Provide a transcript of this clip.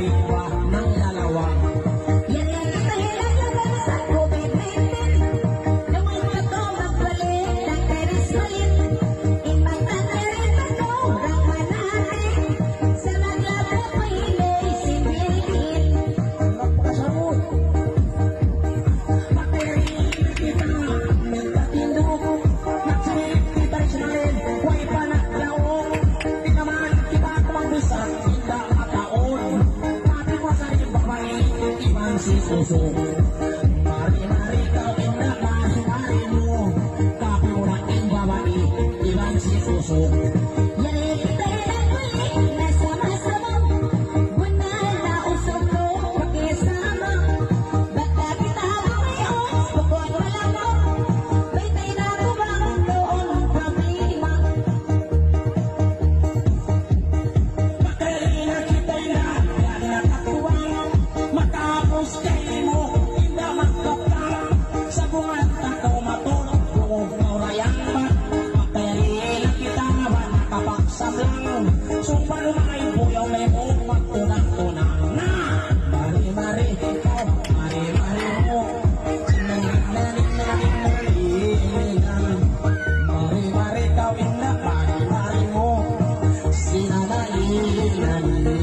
iba ng lalawang. Yan lang ang dahilan laban sa COVID-19. Naway ka to magpalit ng terespalit. Impactan na rin matulang manati. Sa maglabot may hindi simbilin. Magpasamot. Materi kita nagkatindog. Magsik kita rin sinalin. Huwag pa na laong. Di naman kita kumabisag. Hindi mataon. Pati mo sa rin babae. Ibang si Suso. Mari-mari ka na masumari mo. Kapi mo na ang babae. Ibang si Suso. Yan ikitay ang kulit na sama-sama. Wala na usok ko pakisama. Baka kita bumayon, bukod wala mo. Baytay na kumang doon ang problema. Makalina kita'y yan nakatuwang. Matapos kayo mo, hindi magkaplang. Sa bungat ako matulog, buong maurayan ba? Makalina kita ba nakapagsamlang. Sumpah lumay buyaw may mong magtunang-tunang na. Mari-mari ikaw, mari-mari mo. Sinangaling-naling-naling-naling. Mari-mari ikaw, mari-mari mo. Sinangaling-naling